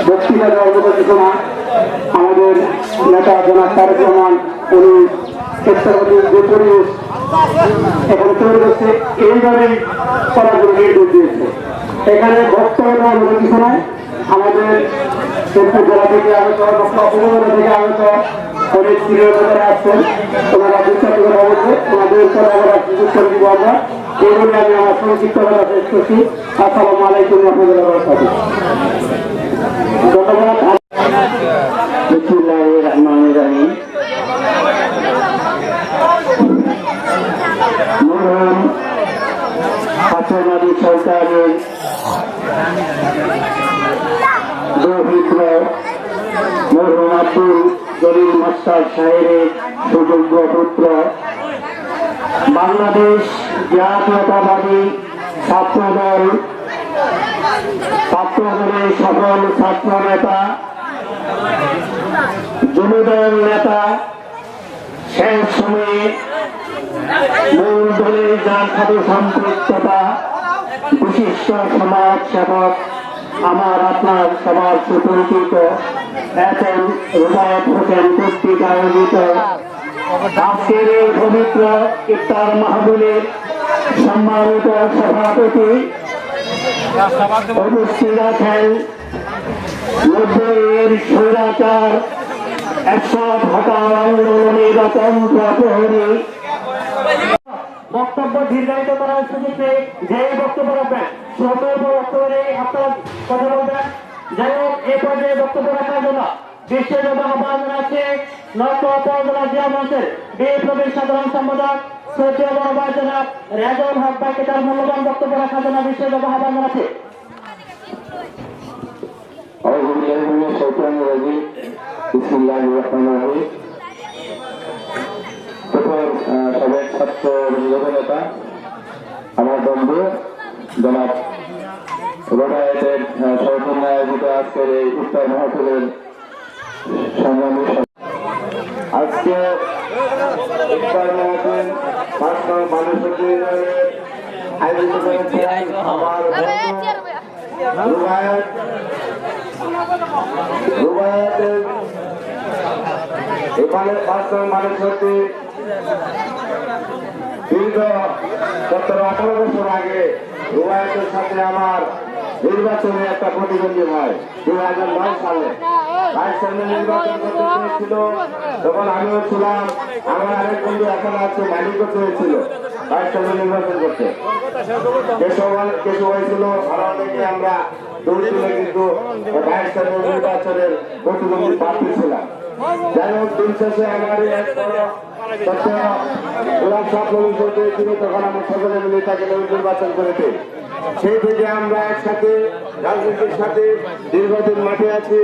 বক্তৃতা দেওয়ার মতো কিছু না। আমাদের নেতা জনাব তারেক রহমান উনি ক্ষেত্রপতি যে পরিবেশ এখন তৈরি করছে এইভাবেই করার জন্য নির্দেশ দিয়েছে। এখানে বক্তব্য দেওয়ার মতো কিছু নয়। আমাদের শেরপুর জেলা থেকে আগত উপজেলা থেকে আগত অনেক সিনিয়র আসছেন, ওনারা বিস্তারিত কথা বলছে, ওনাদের উপরে আমরা সুযোগ করে দিব। আমরা এই বলে আমি আমার সংক্ষিপ্ত কথা শেষ করছি। আসসালামু আলাইকুম রহমতুল্লাহ বরকাতুহু। ধন্যবাদ। বিসমিল্লাহির রহমানির রহিম। মরহুম হাসান আলী সরকারের দৌহিত্র মরহুম আব্দুল জলিল মাস্টার সাহেবের সুযোগ্য পুত্র, বাংলাদেশ জাতীয়তাবাদী ছাত্রদলের সকল ছাত্র নেতা, যুবদল নেতা, শেষ সময়ে মূল দলের যার সাথে সম্পৃক্ততা, বিশিষ্ট সমাজ সেবক, আমার আপনার সবার সুপরিচিত এখন রুবায়েত হোসেন কর্তৃক আয়োজিত আজকের এই পবিত্র ইফতার মাহফিলের সম্মানিত সভাপতি উপস্থিত আছেন 90-এর স্বৈরাচার 100 হটাও আন্দোলনের অতন্ত্র প্রহরী। বক্তব্য দীর্ঘায়িত করার সুযোগ নেই, যে বক্তব্য রাখবেন সকল বক্তব্যে আপনার কথা বলবেন। যাই হোক, এই পর্যায়ে বক্তব্য রাখার জন্য বিশ্বজোড়া আহ্বান জানাচ্ছে নৌকা উপজেলা জিয়া মঞ্চের বিপ্লবী সাধারণ সম্পাদক সচিব বড় জনাব রেজাউল হক ভাইকে তার মূল্যবান বক্তব্য রাখার জন্য বিশ্বজোড়া আহ্বান জানাচ্ছে। সাবেক ছাত্র নেতা আমার বন্ধু জনাব রোডায়েটের সৌজন্যে আয়োজিত আজকের এই ইফতার মাহফিলের সংগ্রামী আজকে ইফতার মাহফিল মানুষের আয়োজিত করেছেন আমার রুবায়েতের এখানে মানুষের দীর্ঘ 17-18 বছর আগে রুবায়েতের সাথে আমার নির্বাচনে একটা প্রতিদ্বন্দ্বী হয় 2009 সালে। ভাইস চেয়ারম্যান নির্বাচন করতে চেয়েছিল, তখন আমিও ছিলাম, আমার আরেক বন্ধু এখন আছে মালিকও চেয়েছিল ভাইস চেয়ারম্যান নির্বাচন করতে। কেশব হয়েছিল, আরো অনেকে আমরা দৌড় তুলে কিন্তু ভাইস চেয়ারম্যান নির্বাচনের প্রতিদ্বন্দ্বী প্রার্থী ছিলাম। যাই হোক, দিন শেষে আমার এক বড় তখন আমার সকলে মিলে তাকে নির্বাচন করেছে। সেই থেকে আমরা একসাথে রাজনীতির সাথে দীর্ঘদিন মাঠে আছি।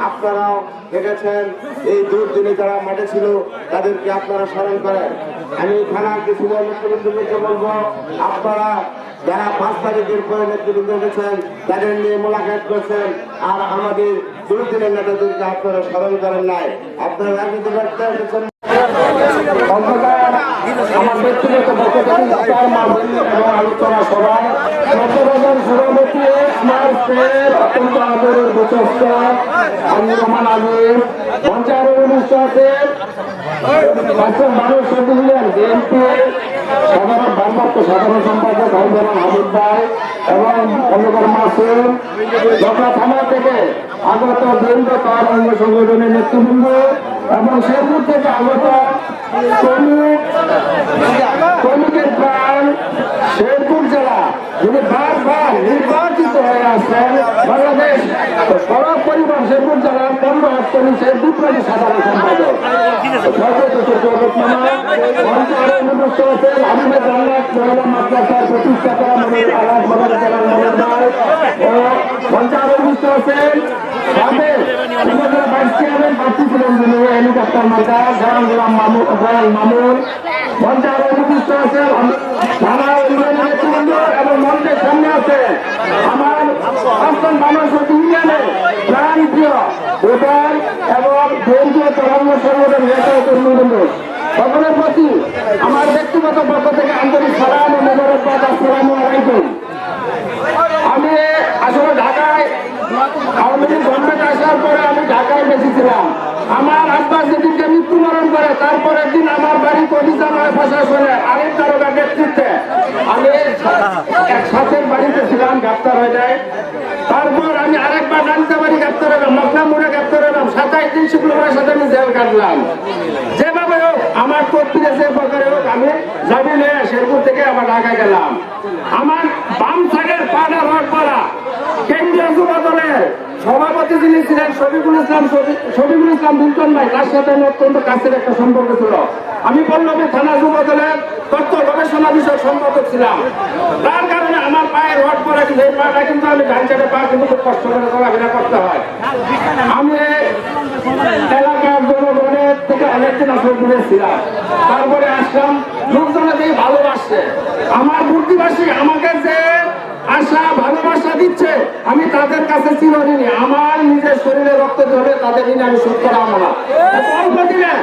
আপনারাও দেখেছেন এই দুর্দিনে যারা মাঠে ছিল তাদেরকে আপনারা স্মরণ করেন। আমি থানা কিছু নেতৃবৃন্দকে বলবো, আপনারা যারা 5 তারিখের পরে নেতৃবৃন্দ গেছেন তাদের নিয়ে মোলাকাত করছেন, আর আমাদের দুর্দিনের নেতাদেরকে আপনারা স্মরণ করেন নাই। আপনারা রাজনীতি করতে এসেছেন। আমার ব্যক্তিগত পক্ষ থেকে এবং আলোচনা সভায় সভাপতি আমার অত্যন্ত আদরের বিশ্বস্ত আমি রহমান আলীর পঞ্চায়েত অনুষ্ঠানের মানুষ দিলেন বিএনপি ভারপ্রাপ্ত সাধারণ সম্পাদক হাইজামান হাবিব ভাই এবং খন্দকার মাসুম ঢাকা থানা থেকে আগত বৃন্দ, তার অঙ্গ সংগঠনের নেতৃবৃন্দ এবং শেরপুর থেকে আগত শ্রমিকের প্রাণ শেরপুর জেলা যিনি বারবার নির্বাচিত হয়ে আসছেন বাংলাদেশ সড়ক পরিবহন শেরপুর জেলার 15 বিপ্লবী সাধারণ সম্পাদক হাবিবের জান্নাত মহিলা মাদ্রাসার প্রতিষ্ঠাতা আলাদ মদর জেলার মদর ভাই ও পঞ্চায়েত অনুষ্ঠিত হচ্ছেন ভাইস চেয়ারম্যান প্রার্থী ছিলেন যিনি হেলিকপ্টার মার্কা জাহান গোলাম মামুন। পঞ্চায়েত অনুষ্ঠিত হচ্ছেন থানা ইউনিয়নের নেতৃবৃন্দ এবং মঞ্চের সামনে আছে আমার অষ্টম মানুষ ইউনিয়নে প্রাণপ্রিয় ভোটার এবং কেন্দ্রীয় তরঙ্গ সংগঠন নেতা কর্মীবৃন্দ সকলের প্রতি আমার ব্যক্তিগত পক্ষ থেকে আন্তরিক সালাম ও মোবারকবাদ। আসসালামু আলাইকুম। আমি আসলে ঢাকায় আওয়ামী লীগ গভর্নমেন্ট করার পরে আমি ঢাকায় বেঁচেছিলাম। আমার আব্বা যেদিনকে মৃত্যুবরণ করে তারপরের দিন আমার বাড়ি কবিতালয় প্রশাসনে আরেক দারোগার নেতৃত্বে আমি এক সাথের বাড়িতে ছিলাম, গ্রেপ্তার হয়ে যায়। তারপর আমি আরেকবার জানতে পারি গ্রেপ্তার হলাম, মকনামুড়ে গ্রেপ্তার হলাম। 27 দিন শুক্রবারের সাথে আমি জেল কাটলাম। যেভাবে হোক আমার কর্তৃত্বে যে প্রকারে হোক আমি জামিনে শেরপুর থেকে আবার ঢাকা গেলাম। আমার বাম সাইডের পাড়া রড পাড়া কেন্দ্রীয় যুব দলের সভাপতি যিনি ছিলেন শফিকুল ইসলাম বিল্টন ভাই, তার সাথে আমি অত্যন্ত কাছের একটা সম্পর্ক ছিল। আমি পল্লবী থানা যুব দলের তথ্য গবেষণা বিষয়ক সম্পাদক ছিলাম। তার কারণে আমার পায়ে রড পড়ে, কিন্তু এই পাটা কিন্তু আমি ডান সাইডে পা কিন্তু খুব কষ্ট করে চলাফেরা করতে হয়। আমি এলাকার জনগণের থেকে অনেকদিন আসলে দূরে ছিলাম। তারপরে আসলাম, লোকজনে দিয়ে ভালোবাসছে। আমার বুদ্ধিবাসী আমাকে যে আশা ভালোবাসা দিচ্ছে, আমি তাদের কাছে চিরঋণী। আমার নিজের শরীরে রক্ত ঝরে তাদের ঋণ আমি শোধ করা না। অল্প দিনে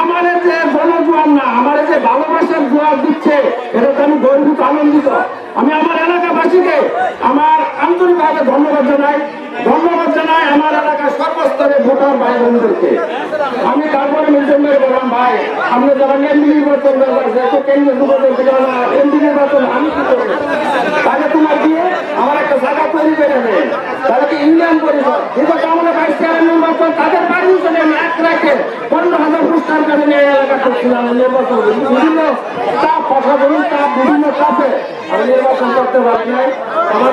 আমার যে জনজোয়ার না, আমার যে ভালোবাসার জোয়ার দিচ্ছে, এটাতে আমি গর্বিত, আনন্দিত। আমি আমার এলাকাবাসীকে আমার আন্তরিকভাবে ধন্যবাদ জানাই। আমার এলাকার সর্বস্তরে ভোটার ভাই বোনদেরকে। আমি তারপরে মিল্টন ভাই বললাম, ভাই আপনি যারা এমপি নির্বাচন যেহেতু কেন্দ্রীয় যুবদল থেকে এমপি নির্বাচন আমি কি করবো, তাহলে তোমার দিয়ে আমার একটা জায়গা তৈরি করে দেবে, তাহলে কি ইউনিয়ন পরিষদ যেহেতু আমাদের ভাইস চেয়ারম্যান নির্বাচন তাদের পারমিশনে আমি এক রাখে 15,000 পুরস্কার করে নিয়ে এলাকা করছিলাম। নির্বাচন বিভিন্ন চাপ প্রশাসনিক চাপ, বিভিন্ন চাপে আমি নির্বাচন করতে পারি নাই। আমার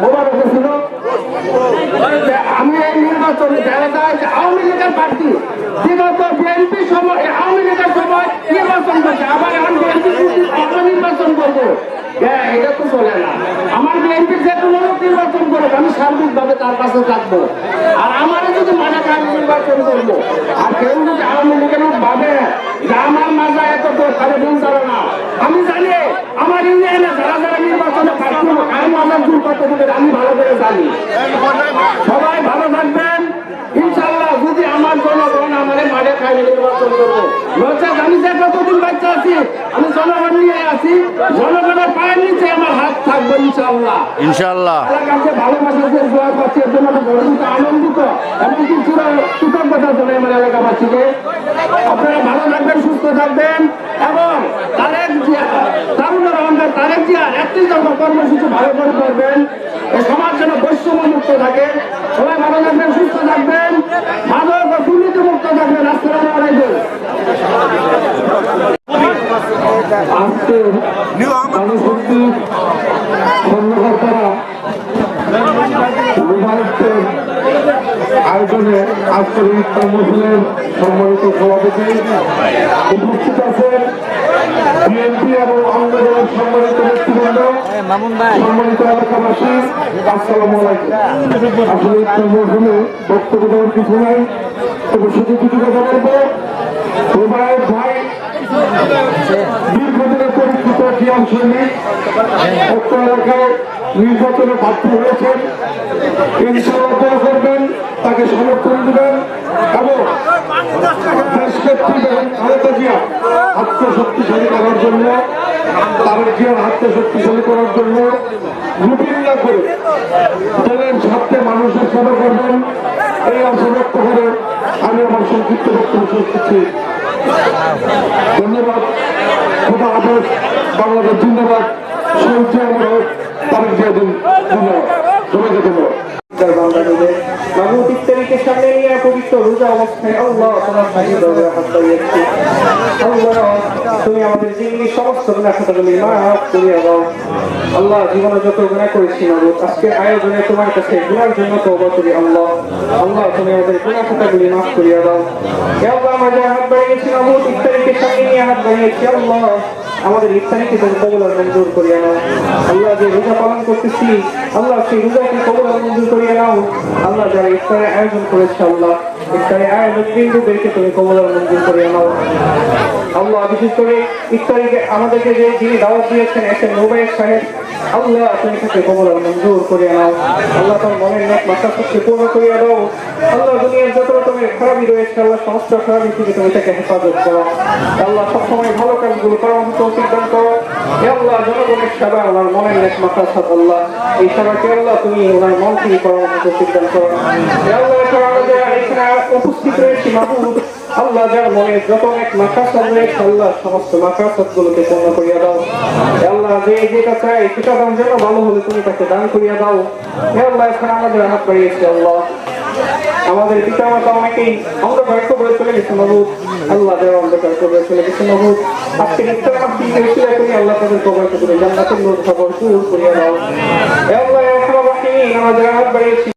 ওভার হয়েছিল। আমি এই নির্বাচনে দেখা যায় যে আওয়ামী লীগের প্রার্থী বিগত বিএনপি সময় আওয়ামী লীগের সময় নির্বাচন করছে, আবার এখন বিএনপি নির্বাচন করবো, এটা তো চলে না। আমার বিএনপি যে কোনো লোক নির্বাচন করবে, আমি সার্বিকভাবে তার কাছে থাকবো। আর আমারও যদি মনে হয় আমি নির্বাচন করবো, আর কেউ যদি আওয়ামী লীগের লোক ভাবে যে আমার মাজা এত তো তাহলে ভুল করে না। আমি জানি আমার ইউনিয়নে যারা যারা নির্বাচনে প্রার্থী হোক আমি আমার দূর করতে দেবেন, আমি ভালো করে জানি। সবাই ভালো থাকবেন ইনশাল্লাহ। যদি আমার জনগণ আমার মাঠে খাই নির্বাচন করবো, আমি যে কতদিন বাচ্চা আছি আমি জনগণ নিয়ে আছি, জনগণের পায়ের নিচে আমার হাত থাকবে ইনশাল্লাহ। এলাকার যে ভালোবাসা যে জোয়ার পাচ্ছি এর জন্য গর্বিত, আনন্দিত এবং কৃতজ্ঞতা জানাই আমার এলাকাবাসীকে। আপনারা ভালো থাকবেন, সুস্থ থাকবেন এবং তারুণের অন্তর তারেক জিয়ার একটি কর্মসূচি ভালো করে করবেন। এই সমাজ যেন বৈষম্য মুক্ত থাকে। সবাই ভালো থাকবেন, সুস্থ থাকবেন, মাদক ও দুর্নীতি মুক্ত থাকবেন। আসসালামু আলাইকুম। আজকে গণশক্তি কর্মকর্তারা আয়োজনে আজকের এই কর্মশালার সম্মানিত সভাপতি উপস্থিত আছেন, বিএনপি এবং অঙ্গ দলের সম্মানিত ব্যক্তিবৃন্দ, সম্মানিত এলাকাবাসী, আসসালামু আলাইকুম। আসলে এই কর্মশালে বক্তব্য দেওয়ার কিছু নাই, তবে শুধু কিছু কথা বলবো। রুবায়েত ভাই দীর্ঘদিনের পরিচিত জিয়ান সৈনিক, অত্র এলাকায় নির্বাচনে প্রার্থী হয়েছেন। ইনশাআল্লাহ দোয়া করবেন, তাকে সমর্থন দিবেন এবং দেশনেত্রী বেগম খালেদা জিয়া আত্মশক্তিশালী করার জন্য, তারেক জিয়ার আত্মশক্তিশালী করার জন্য রুটিন না করে দলের স্বার্থে মানুষের সেবা করবেন, এই আশা ব্যক্ত করে আমি আমার সংক্ষিপ্ত বক্তব্য শেষ করছি। ধন্যবাদ। খোদা হাফেজ। বাংলাদেশ জিন্দাবাদ। শহীদ জিয়া মরহত, তারেক জিয়া দিন। ধন্যবাদ সবাইকে। ধন্যবাদ। মাহমুদ ইফতারিকে সামনে নিয়ে পবিত্র রোজা অবস্থায় আল্লাহ তোমার সাথে দরবারে হাত বাড়িয়েছি। আল্লাহ তুমি আমাদের জিন্দেগির সমস্ত গুনাহ খাতাগুলি মাফ করিয়া দাও। আল্লাহ জীবনে যত গুনাহ করেছি মাহমুদ আজকের আয়োজনে তোমার কাছে গুনার জন্য তওবা করি। আল্লাহ তুমি আমাদের গুনাহ খাতাগুলি মাফ করিয়া দাও। হে আল্লাহ আমরা যারা হাত বাড়িয়েছি মাহমুদ ইফতারিকে সামনে নিয়ে হাত বাড়িয়েছি, আল্লাহ আমাদের ইফতারিকে তুমি কবুল আর মঞ্জুর করিয়া নাও। আল্লাহ যে রোজা পালন করতেছি, আল্লাহ সেই রোজাকে কবুল আর মঞ্জুর করিয়া নাও। আল্লাহ যারা ইফতারের আয়োজন করেছে, আল্লাহ ইফতারের আয়োজন বিন্দুদেরকে তুমি কবুল আর মঞ্জুর করিয়া নাও। আল্লাহ বিশেষ করে ইফতারিকে আমাদেরকে যে যিনি দাওয়াত দিয়েছেন এসে মোবাইল সাহেব, আল্লাহ তুমি তাকে কবুল আর মঞ্জুর করিয়া নাও। আল্লাহ তোমার মনের নেক মাত্রা শক্তি পূর্ণ করিয়া দাও। আল্লাহ দুনিয়ার যত রকমের খারাপই রয়েছে আল্লাহ সমস্ত খারাপি থেকে তুমি তাকে হেফাজত করো আল্লাহ সবসময় ভালো কাজগুলো করার মতো তৌফিক দান করো হে আল্লাহ জনগণের সেবা ওনার মনের নেক মাকসাদ আল্লাহ এই সেবাকে আল্লাহ তুমি ওনার মন থেকে করার মতো তৌফিক দান করো হে আল্লাহ এছাড়া আমরা যারা এখানে উপস্থিত রয়েছি মাহবুব আল্লাহ যার মনে যত অনেক মাকসাদ রয়েছে আল্লাহ সমস্ত মাকসাদ গুলোকে পূর্ণ করিয়া দাও হে আল্লাহ যে যেটা চাই সেটা দান যেন ভালো হলে তুমি তাকে দান করিয়া দাও হে আল্লাহ এখানে আমাদের হাত বাড়িয়েছি আল্লাহ আমাদের পিতা মাতা অনেকেই অন্ধকার কবরে চলে গেছে মাহবুব আল্লাহ যারা অন্ধকার কবরে চলে গেছে মাহবুব আজকে ইফতার মাহফিল উসিলা করি আল্লাহ তাদের কবরকে তুমি জান্নাতের নূর খবর করিয়া দাও হে আল্লাহ আমাদের হাত বাড়িয়েছি